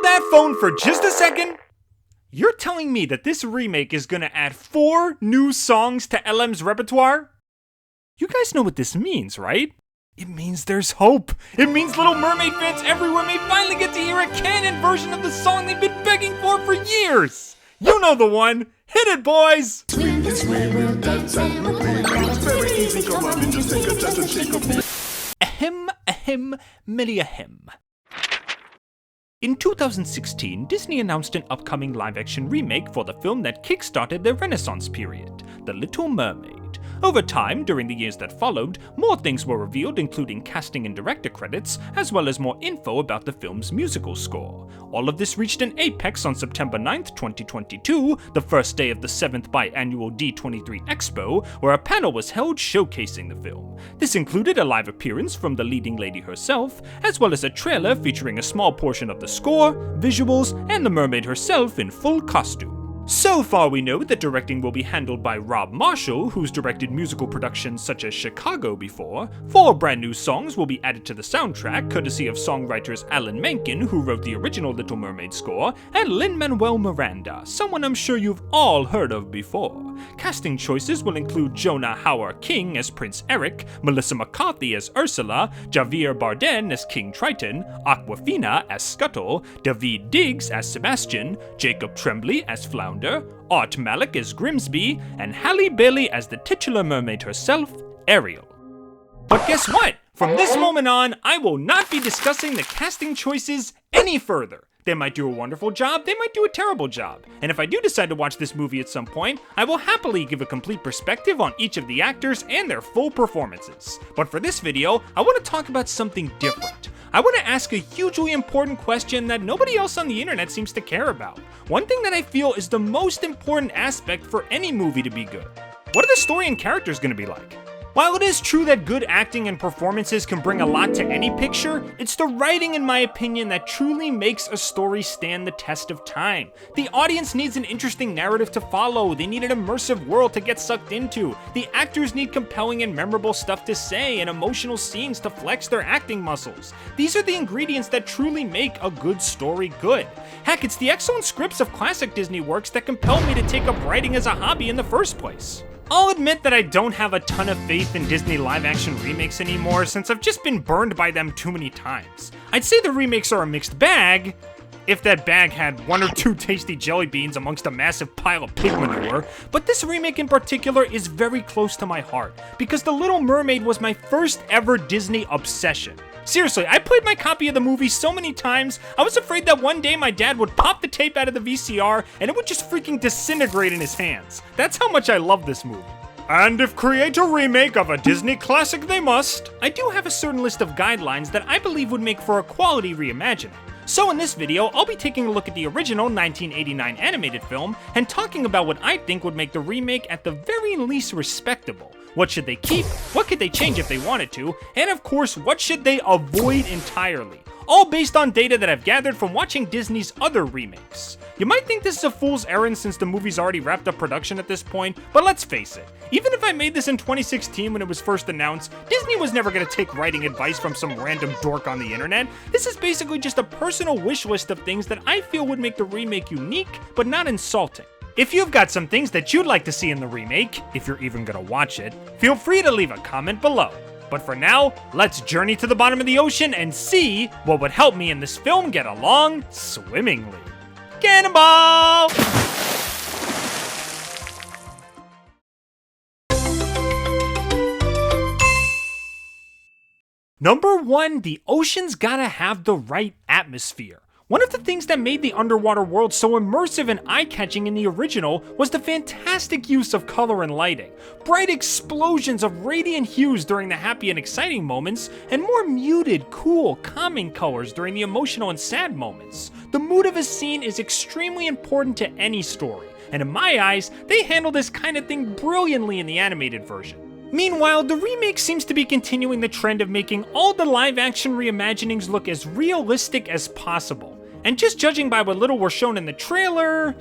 Hold that phone for just a second. You're telling me that this remake is gonna add 4 new songs to LM's repertoire? You guys know what this means, right? It means there's hope. It means Little Mermaid fans everywhere may finally get to hear a canon version of the song they've been begging for years. You know the one. Hit it, boys! Swing this way, we'll dance and we'll it's very easy, come on and just take a chance and shake a bit. Ahem, many ahem. In 2016, Disney announced an upcoming live-action remake for the film that kickstarted their Renaissance period, The Little Mermaid. Over time, during the years that followed, more things were revealed, including casting and director credits, as well as more info about the film's musical score. All of this reached an apex on September 9th, 2022, the first day of the 7th biannual D23 Expo, where a panel was held showcasing the film. This included a live appearance from the leading lady herself, as well as a trailer featuring a small portion of the score, visuals, and the mermaid herself in full costume. So far we know that directing will be handled by Rob Marshall, who's directed musical productions such as Chicago before. 4 brand new songs will be added to the soundtrack, courtesy of songwriters Alan Menken, who wrote the original Little Mermaid score, and Lin-Manuel Miranda, someone I'm sure you've all heard of before. Casting choices will include Jonah Hauer-King as Prince Eric, Melissa McCarthy as Ursula, Javier Bardem as King Triton, Awkwafina as Scuttle, Daveed Diggs as Sebastian, Jacob Tremblay as Flounder, Art Malik as Grimsby, and Halle Bailey as the titular mermaid herself, Ariel. But guess what? From this moment on, I will not be discussing the casting choices any further. They might do a wonderful job, they might do a terrible job. And if I do decide to watch this movie at some point, I will happily give a complete perspective on each of the actors and their full performances. But for this video, I want to talk about something different. I want to ask a hugely important question that nobody else on the internet seems to care about. One thing that I feel is the most important aspect for any movie to be good. What are the story and characters going to be like? While it is true that good acting and performances can bring a lot to any picture, it's the writing, in my opinion, that truly makes a story stand the test of time. The audience needs an interesting narrative to follow, they need an immersive world to get sucked into, the actors need compelling and memorable stuff to say, and emotional scenes to flex their acting muscles. These are the ingredients that truly make a good story good. Heck, it's the excellent scripts of classic Disney works that compelled me to take up writing as a hobby in the first place. I'll admit that I don't have a ton of faith in Disney live-action remakes anymore, since I've just been burned by them too many times. I'd say the remakes are a mixed bag, if that bag had 1 or 2 tasty jelly beans amongst a massive pile of pig manure, but this remake in particular is very close to my heart, because The Little Mermaid was my first ever Disney obsession. Seriously, I played my copy of the movie so many times, I was afraid that one day my dad would pop the tape out of the VCR and it would just freaking disintegrate in his hands. That's how much I love this movie. And if create a remake of a Disney classic they must, I do have a certain list of guidelines that I believe would make for a quality reimagining. So in this video, I'll be taking a look at the original 1989 animated film and talking about what I think would make the remake at the very least respectable. What should they keep? What could they change if they wanted to? And of course, what should they avoid entirely? All based on data that I've gathered from watching Disney's other remakes. You might think this is a fool's errand since the movie's already wrapped up production at this point, but let's face it. Even if I made this in 2016 when it was first announced, Disney was never going to take writing advice from some random dork on the internet. This is basically just a personal wish list of things that I feel would make the remake unique, but not insulting. If you've got some things that you'd like to see in the remake, if you're even gonna watch it, feel free to leave a comment below. But for now, let's journey to the bottom of the ocean and see what would help me in this film get along swimmingly. Cannonball! Number 1, the ocean's gotta have the right atmosphere. One of the things that made the underwater world so immersive and eye-catching in the original was the fantastic use of color and lighting. Bright explosions of radiant hues during the happy and exciting moments, and more muted, cool, calming colors during the emotional and sad moments. The mood of a scene is extremely important to any story, and in my eyes, they handle this kind of thing brilliantly in the animated version. Meanwhile, the remake seems to be continuing the trend of making all the live-action reimaginings look as realistic as possible. And just judging by what little were shown in the trailer,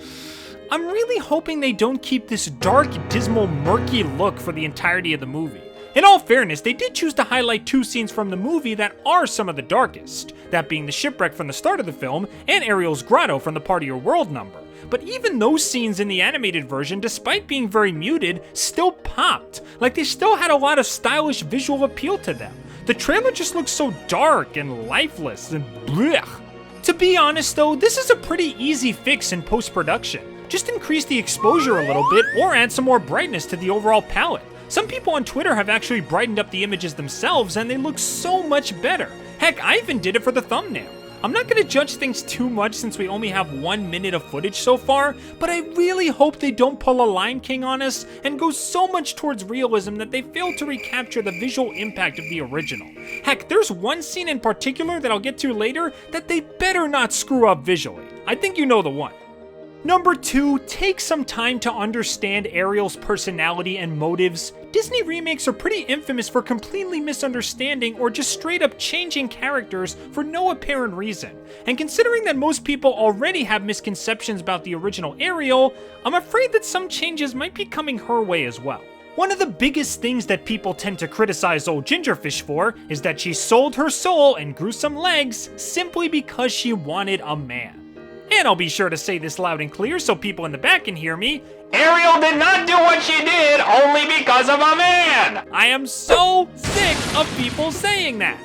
I'm really hoping they don't keep this dark, dismal, murky look for the entirety of the movie. In all fairness, they did choose to highlight 2 scenes from the movie that are some of the darkest, that being the shipwreck from the start of the film and Ariel's grotto from the Part of Your World number. But even those scenes in the animated version, despite being very muted, still popped. Like they still had a lot of stylish visual appeal to them. The trailer just looks so dark and lifeless and blech. To be honest though, this is a pretty easy fix in post-production. Just increase the exposure a little bit or add some more brightness to the overall palette. Some people on Twitter have actually brightened up the images themselves and they look so much better. Heck, I even did it for the thumbnail. I'm not going to judge things too much since we only have 1 minute of footage so far, but I really hope they don't pull a Lion King on us and go so much towards realism that they fail to recapture the visual impact of the original. Heck, there's one scene in particular that I'll get to later that they better not screw up visually. I think you know the one. Number 2, take some time to understand Ariel's personality and motives. Disney remakes are pretty infamous for completely misunderstanding or just straight up changing characters for no apparent reason. And considering that most people already have misconceptions about the original Ariel, I'm afraid that some changes might be coming her way as well. One of the biggest things that people tend to criticize old Gingerfish for is that she sold her soul and grew some legs simply because she wanted a man. And I'll be sure to say this loud and clear so people in the back can hear me. Ariel did not do what she did only because of a man! I am so sick of people saying that.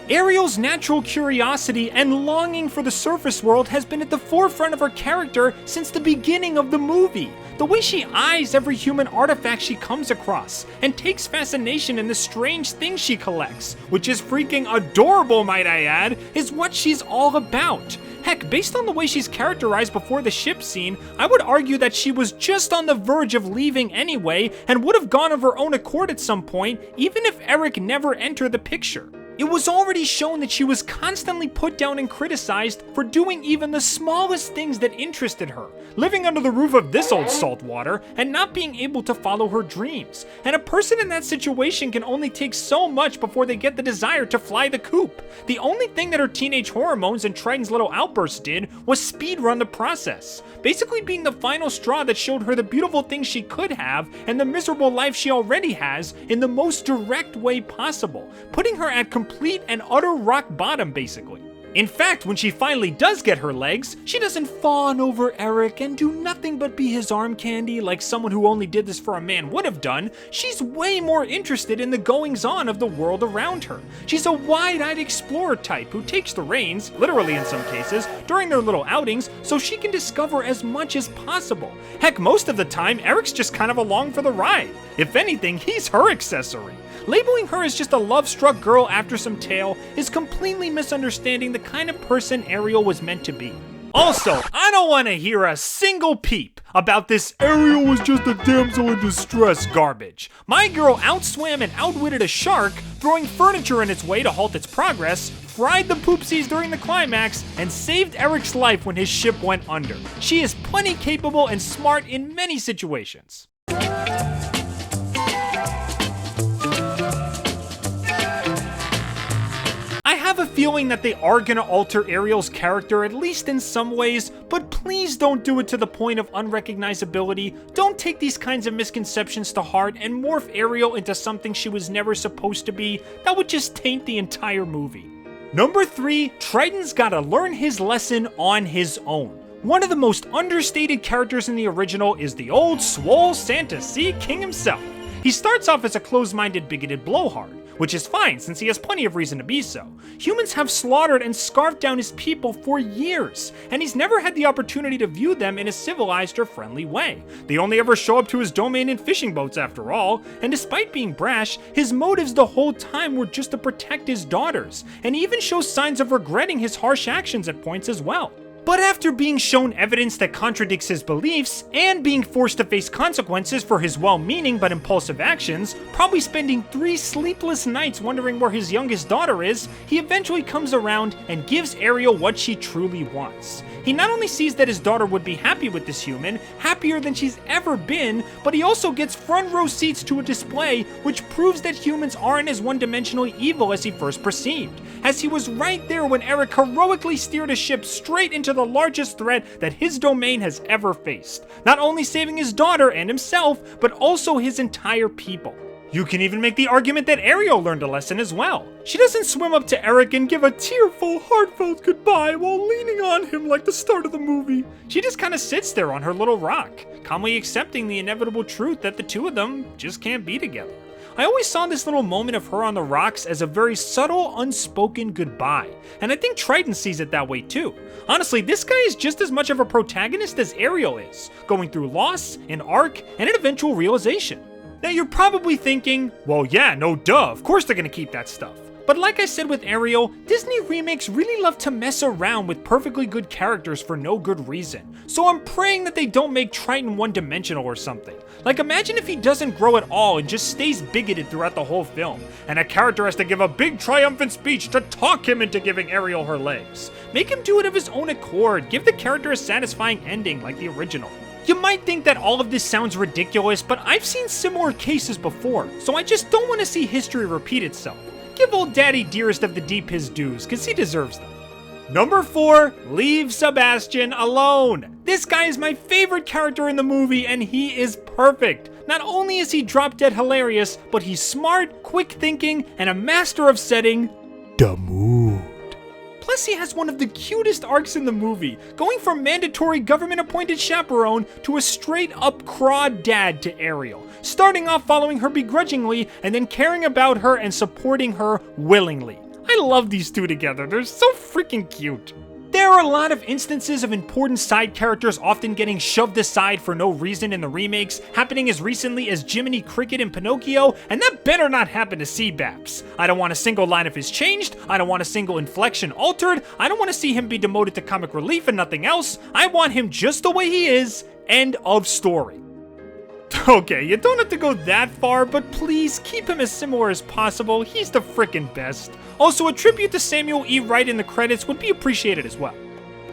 Ariel's natural curiosity and longing for the surface world has been at the forefront of her character since the beginning of the movie. The way she eyes every human artifact she comes across, and takes fascination in the strange things she collects, which is freaking adorable, might I add, is what she's all about. Heck, based on the way she's characterized before the ship scene, I would argue that she was just on the verge of leaving anyway, and would have gone of her own accord at some point, even if Eric never entered the picture. It was already shown that she was constantly put down and criticized for doing even the smallest things that interested her, living under the roof of this old saltwater and not being able to follow her dreams. And a person in that situation can only take so much before they get the desire to fly the coop. The only thing that her teenage hormones and Triton's little outbursts did was speedrun the process, basically being the final straw that showed her the beautiful things she could have and the miserable life she already has in the most direct way possible, putting her at complete and utter rock bottom basically. In fact, when she finally does get her legs, she doesn't fawn over Eric and do nothing but be his arm candy like someone who only did this for a man would have done. She's way more interested in the goings-on of the world around her. She's a wide-eyed explorer type who takes the reins, literally in some cases, during their little outings so she can discover as much as possible. Heck, most of the time, Eric's just kind of along for the ride. If anything, he's her accessory. Labeling her as just a love-struck girl after some tale is completely misunderstanding the kind of person Ariel was meant to be. Also, I don't want to hear a single peep about this Ariel was just a damsel in distress garbage. My girl outswam and outwitted a shark, throwing furniture in its way to halt its progress, fried the poopsies during the climax, and saved Eric's life when his ship went under. She is plenty capable and smart in many situations. I have a feeling that they are gonna alter Ariel's character at least in some ways, but please don't do it to the point of unrecognizability. Don't take these kinds of misconceptions to heart and morph Ariel into something she was never supposed to be. That would just taint the entire movie. Number 3, Triton's gotta learn his lesson on his own. One of the most understated characters in the original is the old swole Santa Sea King himself. He starts off as a closed-minded, bigoted blowhard, which is fine since he has plenty of reason to be so. Humans have slaughtered and scarfed down his people for years, and he's never had the opportunity to view them in a civilized or friendly way. They only ever show up to his domain in fishing boats after all, and despite being brash, his motives the whole time were just to protect his daughters, and he even shows signs of regretting his harsh actions at points as well. But after being shown evidence that contradicts his beliefs, and being forced to face consequences for his well-meaning but impulsive actions, probably spending 3 sleepless nights wondering where his youngest daughter is, he eventually comes around and gives Ariel what she truly wants. He not only sees that his daughter would be happy with this human, happier than she's ever been, but he also gets front row seats to a display which proves that humans aren't as one-dimensionally evil as he first perceived, as he was right there when Eric heroically steered a ship straight into the largest threat that his domain has ever faced, not only saving his daughter and himself, but also his entire people. You can even make the argument that Ariel learned a lesson as well. She doesn't swim up to Eric and give a tearful, heartfelt goodbye while leaning on him like the start of the movie. She just kind of sits there on her little rock, calmly accepting the inevitable truth that the two of them just can't be together. I always saw this little moment of her on the rocks as a very subtle, unspoken goodbye, and I think Triton sees it that way too. Honestly, this guy is just as much of a protagonist as Ariel is, going through loss, an arc, and an eventual realization. Now you're probably thinking, well yeah, no duh, of course they're gonna keep that stuff. But like I said with Ariel, Disney remakes really love to mess around with perfectly good characters for no good reason. So I'm praying that they don't make Triton one-dimensional or something. Like imagine if he doesn't grow at all and just stays bigoted throughout the whole film, and a character has to give a big triumphant speech to talk him into giving Ariel her legs. Make him do it of his own accord, give the character a satisfying ending like the original. You might think that all of this sounds ridiculous, but I've seen similar cases before, so I just don't want to see history repeat itself. Give old Daddy Dearest of the Deep his dues, cause he deserves them. Number 4, leave Sebastian alone. This guy is my favorite character in the movie and he is perfect. Not only is he drop dead hilarious, but he's smart, quick thinking, and a master of setting the mood. Plus he has one of the cutest arcs in the movie, going from mandatory government-appointed chaperone to a straight-up crawd dad to Ariel, starting off following her begrudgingly and then caring about her and supporting her willingly. I love these two together, they're so freaking cute. There are a lot of instances of important side characters often getting shoved aside for no reason in the remakes, happening as recently as Jiminy Cricket in Pinocchio, and that better not happen to Seabaps. I don't want a single line of his changed, I don't want a single inflection altered, I don't want to see him be demoted to comic relief and nothing else, I want him just the way he is, end of story. Okay, you don't have to go that far, but please keep him as similar as possible, he's the frickin' best. Also, a tribute to Samuel E. Wright in the credits would be appreciated as well.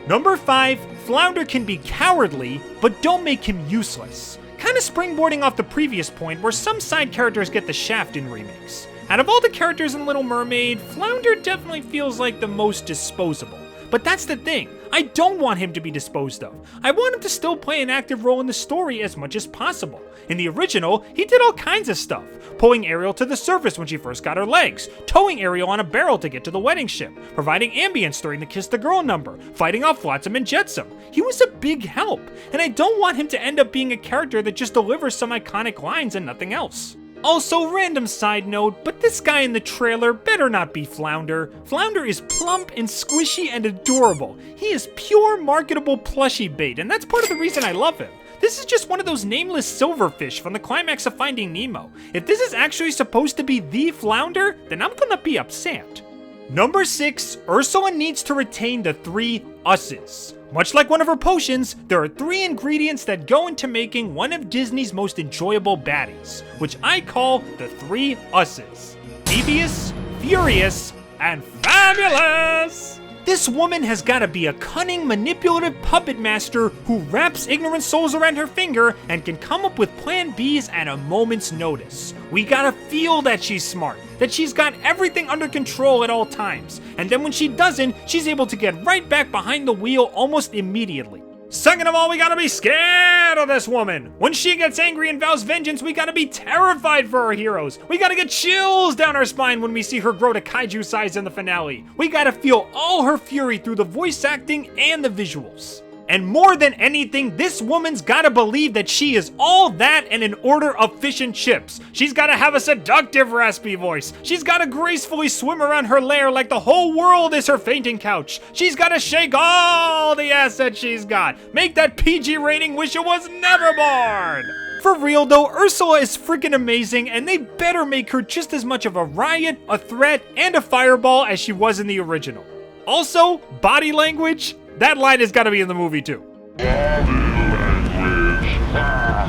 Number 5, Flounder can be cowardly, but don't make him useless. Kinda springboarding off the previous point where some side characters get the shaft in remakes. Out of all the characters in Little Mermaid, Flounder definitely feels like the most disposable. But that's the thing, I don't want him to be disposed of. I want him to still play an active role in the story as much as possible. In the original, he did all kinds of stuff, pulling Ariel to the surface when she first got her legs, towing Ariel on a barrel to get to the wedding ship, providing ambience during the Kiss the Girl number, fighting off Flotsam and Jetsam. He was a big help, and I don't want him to end up being a character that just delivers some iconic lines and nothing else. Also, random side note, but this guy in the trailer better not be Flounder. Flounder is plump and squishy and adorable. He is pure marketable plushie bait, and that's part of the reason I love him. This is just one of those nameless silverfish from the climax of Finding Nemo. If this is actually supposed to be the Flounder, then I'm gonna be upset. Number 6, Ursula needs to retain the 3 us's. Much like one of her potions, there are 3 ingredients that go into making one of Disney's most enjoyable baddies, which I call the 3 us's. Devious, furious, and fabulous! This woman has gotta be a cunning, manipulative puppet master who wraps ignorant souls around her finger and can come up with plan Bs at a moment's notice. We gotta feel that she's smart, that she's got everything under control at all times, and then when she doesn't, she's able to get right back behind the wheel almost immediately. Second of all, we gotta be scared of this woman. When she gets angry and vows vengeance, we gotta be terrified for our heroes. We gotta get chills down our spine when we see her grow to kaiju size in the finale. We gotta feel all her fury through the voice acting and the visuals. And more than anything, this woman's gotta believe that she is all that and an order of fish and chips. She's gotta have a seductive raspy voice. She's gotta gracefully swim around her lair like the whole world is her fainting couch. She's gotta shake all the assets she's got. Make that PG rating wish it was never born. For real though, Ursula is freaking amazing and they better make her just as much of a riot, a threat, and a fireball as she was in the original. Also, body language. That line has got to be in the movie too.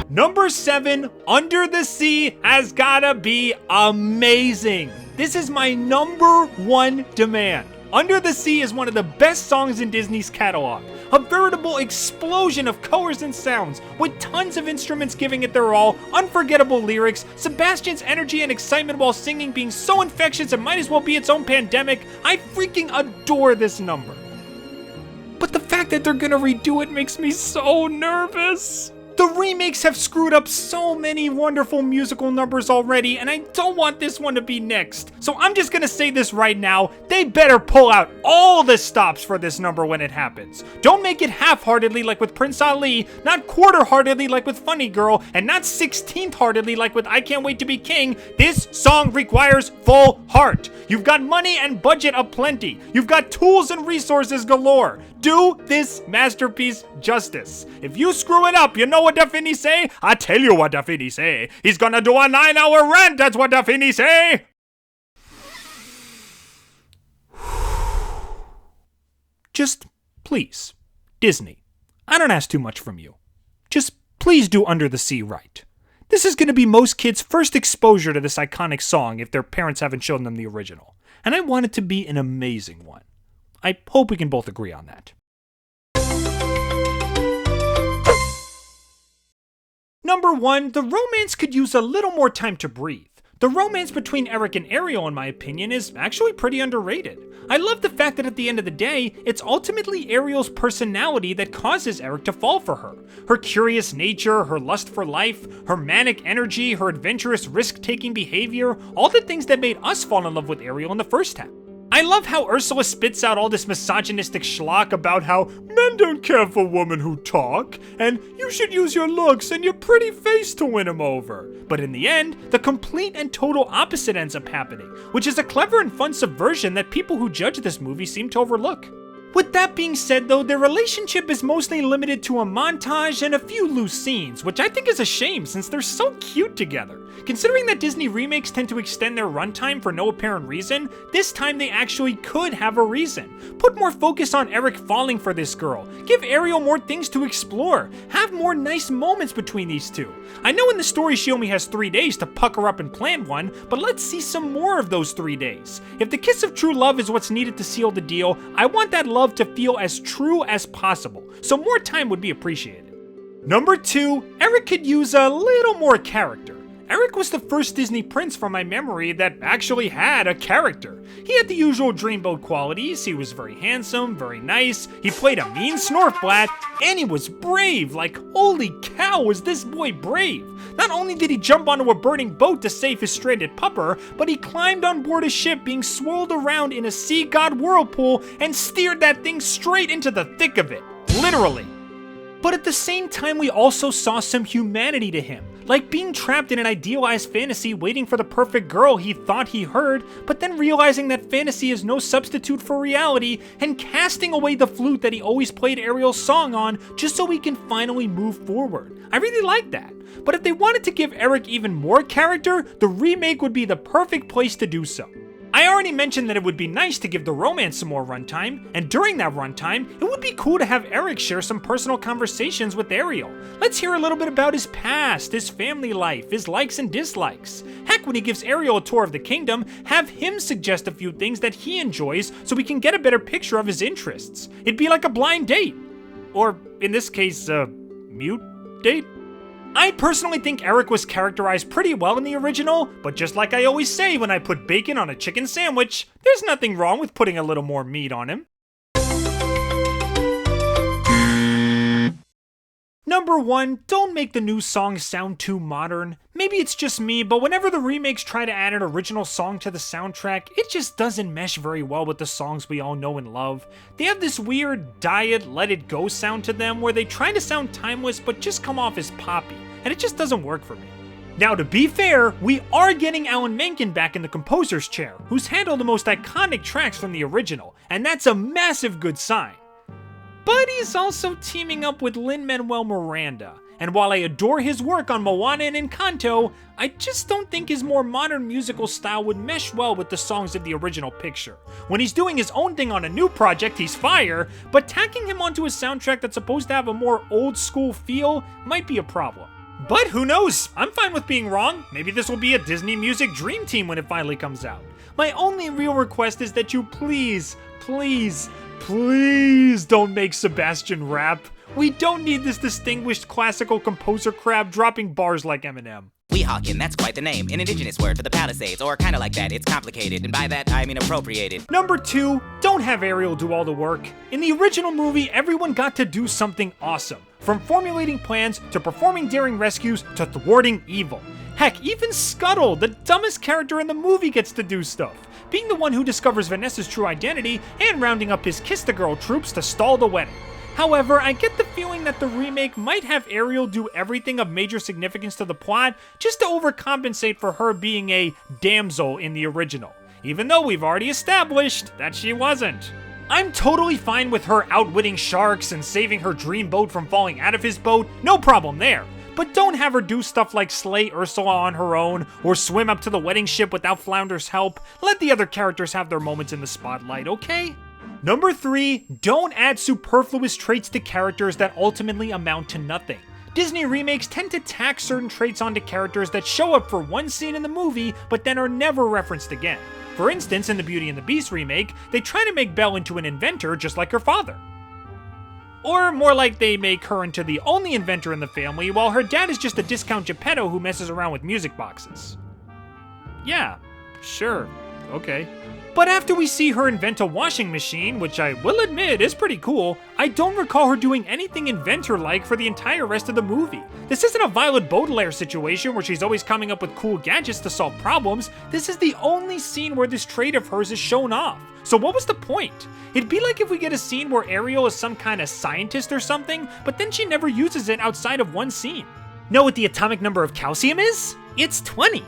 Number 7, Under the Sea has gotta be amazing. This is my number 1 demand. Under the Sea is one of the best songs in Disney's catalog. A veritable explosion of colors and sounds, with tons of instruments giving it their all, unforgettable lyrics, Sebastian's energy and excitement while singing being so infectious it might as well be its own pandemic. I freaking adore this number. But the fact that they're gonna redo it makes me so nervous. The remakes have screwed up so many wonderful musical numbers already, and I don't want this one to be next. So I'm just gonna say this right now, they better pull out all the stops for this number when it happens. Don't make it half-heartedly like with Prince Ali, not quarter-heartedly like with Funny Girl, and not 16th-heartedly like with I Can't Wait to Be King. This song requires full heart. You've got money and budget aplenty. You've got tools and resources galore. Do this masterpiece justice. If you screw it up, you know what Daphne say? I tell you what Daphne say. He's gonna do a 9-hour rant, that's what Daphne say. Just please, Disney, I don't ask too much from you. Just please do Under the Sea right. This is gonna be most kids' first exposure to this iconic song if their parents haven't shown them the original. And I want it to be an amazing one. I hope we can both agree on that. Number 1, the romance could use a little more time to breathe. The romance between Eric and Ariel, in my opinion, is actually pretty underrated. I love the fact that at the end of the day, it's ultimately Ariel's personality that causes Eric to fall for her. Her curious nature, her lust for life, her manic energy, her adventurous risk-taking behavior, all the things that made us fall in love with Ariel in the first half. I love how Ursula spits out all this misogynistic schlock about how men don't care for women who talk, and you should use your looks and your pretty face to win them over. But in the end, the complete and total opposite ends up happening, which is a clever and fun subversion that people who judge this movie seem to overlook. With that being said though, their relationship is mostly limited to a montage and a few loose scenes, which I think is a shame since they're so cute together. Considering that Disney remakes tend to extend their runtime for no apparent reason, this time they actually could have a reason. Put more focus on Eric falling for this girl, give Ariel more things to explore, have more nice moments between these two. I know in the story she only has 3 days to pucker up and plan one, but let's see some more of those 3 days. If the kiss of true love is what's needed to seal the deal, I want that love to feel as true as possible, so more time would be appreciated. Number 2, Eric could use a little more character. Eric was the first Disney prince from my memory that actually had a character. He had the usual dreamboat qualities, he was very handsome, very nice, he played a mean snorfblat, and he was brave. Like, holy cow, was this boy brave. Not only did he jump onto a burning boat to save his stranded pupper, but he climbed on board a ship being swirled around in a sea god whirlpool and steered that thing straight into the thick of it. Literally. But at the same time, we also saw some humanity to him, like being trapped in an idealized fantasy waiting for the perfect girl he thought he heard, but then realizing that fantasy is no substitute for reality and casting away the flute that he always played Ariel's song on just so he can finally move forward. I really like that. But if they wanted to give Eric even more character, the remake would be the perfect place to do so. I already mentioned that it would be nice to give the romance some more runtime, and during that runtime, it would be cool to have Eric share some personal conversations with Ariel. Let's hear a little bit about his past, his family life, his likes and dislikes. Heck, when he gives Ariel a tour of the kingdom, have him suggest a few things that he enjoys so we can get a better picture of his interests. It'd be like a blind date. Or, in this case, a mute date? I personally think Eric was characterized pretty well in the original, but just like I always say when I put bacon on a chicken sandwich, there's nothing wrong with putting a little more meat on him. Number 1, don't make the new song sound too modern. Maybe it's just me, but whenever the remakes try to add an original song to the soundtrack, it just doesn't mesh very well with the songs we all know and love. They have this weird diet, let it go sound to them where they try to sound timeless but just come off as poppy, and it just doesn't work for me. Now to be fair, we are getting Alan Menken back in the composer's chair, who's handled the most iconic tracks from the original, and that's a massive good sign. But he's also teaming up with Lin-Manuel Miranda, and while I adore his work on Moana and Encanto, I just don't think his more modern musical style would mesh well with the songs of the original picture. When he's doing his own thing on a new project, he's fire, but tacking him onto a soundtrack that's supposed to have a more old school feel might be a problem. But who knows? I'm fine with being wrong. Maybe this will be a Disney Music Dream Team when it finally comes out. My only real request is that you please don't make Sebastian rap. We don't need this distinguished classical composer crab dropping bars like Eminem. We Weehawken, that's quite the name. An indigenous word for the Palisades, or kinda like that. It's complicated, and by that I mean appropriated. Number 2, don't have Ariel do all the work. In the original movie, everyone got to do something awesome. From formulating plans, to performing daring rescues, to thwarting evil. Heck, even Scuttle, the dumbest character in the movie, gets to do stuff. Being the one who discovers Vanessa's true identity, and rounding up his Kiss the Girl troops to stall the wedding. However, I get the feeling that the remake might have Ariel do everything of major significance to the plot, just to overcompensate for her being a damsel in the original. Even though we've already established that she wasn't. I'm totally fine with her outwitting sharks and saving her dream boat from falling out of his boat, no problem there. But don't have her do stuff like slay Ursula on her own, or swim up to the wedding ship without Flounder's help. Let the other characters have their moments in the spotlight, okay? Number 3, don't add superfluous traits to characters that ultimately amount to nothing. Disney remakes tend to tack certain traits onto characters that show up for one scene in the movie, but then are never referenced again. For instance, in the Beauty and the Beast remake, they try to make Belle into an inventor just like her father. Or more like they make her into the only inventor in the family, while her dad is just a discount Geppetto who messes around with music boxes. Yeah, sure, okay. But after we see her invent a washing machine, which I will admit is pretty cool, I don't recall her doing anything inventor-like for the entire rest of the movie. This isn't a Violet Baudelaire situation where she's always coming up with cool gadgets to solve problems. This is the only scene where this trait of hers is shown off. So what was the point? It'd be like if we get a scene where Ariel is some kind of scientist or something, but then she never uses it outside of one scene. Know what the atomic number of calcium is? It's 20.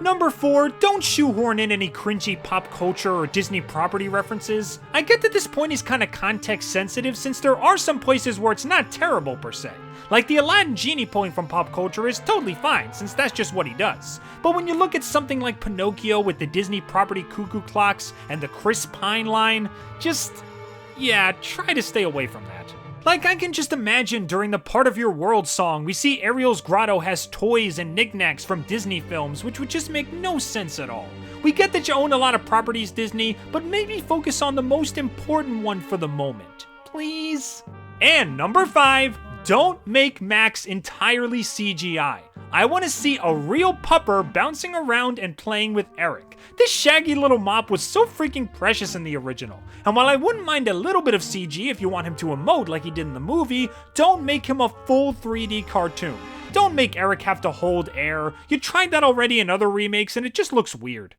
Number 4, don't shoehorn in any cringy pop culture or Disney property references. I get that this point is kinda context sensitive since there are some places where it's not terrible per se. Like the Aladdin genie pulling from pop culture is totally fine since that's just what he does. But when you look at something like Pinocchio with the Disney property cuckoo clocks and the Chris Pine line, try to stay away from that. Like, I can just imagine during the Part of Your World song, we see Ariel's grotto has toys and knickknacks from Disney films, which would just make no sense at all. We get that you own a lot of properties, Disney, but maybe focus on the most important one for the moment. Please? And number 5, don't make Max entirely CGI. I want to see a real pupper bouncing around and playing with Eric. This shaggy little mop was so freaking precious in the original. And while I wouldn't mind a little bit of CG if you want him to emote like he did in the movie, don't make him a full 3D cartoon. Don't make Eric have to hold air. You tried that already in other remakes and it just looks weird.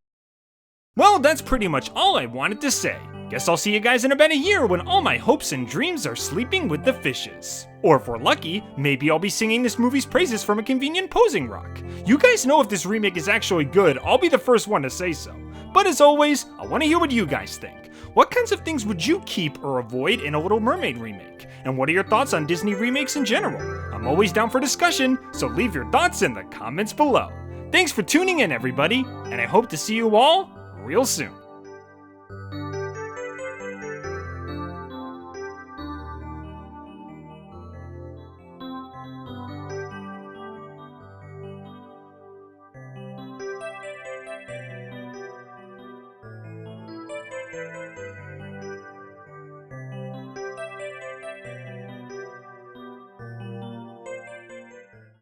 Well, that's pretty much all I wanted to say. Guess I'll see you guys in about a year when all my hopes and dreams are sleeping with the fishes. Or if we're lucky, maybe I'll be singing this movie's praises from a convenient posing rock. You guys know if this remake is actually good, I'll be the first one to say so. But as always, I want to hear what you guys think. What kinds of things would you keep or avoid in a Little Mermaid remake? And what are your thoughts on Disney remakes in general? I'm always down for discussion, so leave your thoughts in the comments below. Thanks for tuning in, everybody, and I hope to see you all real soon.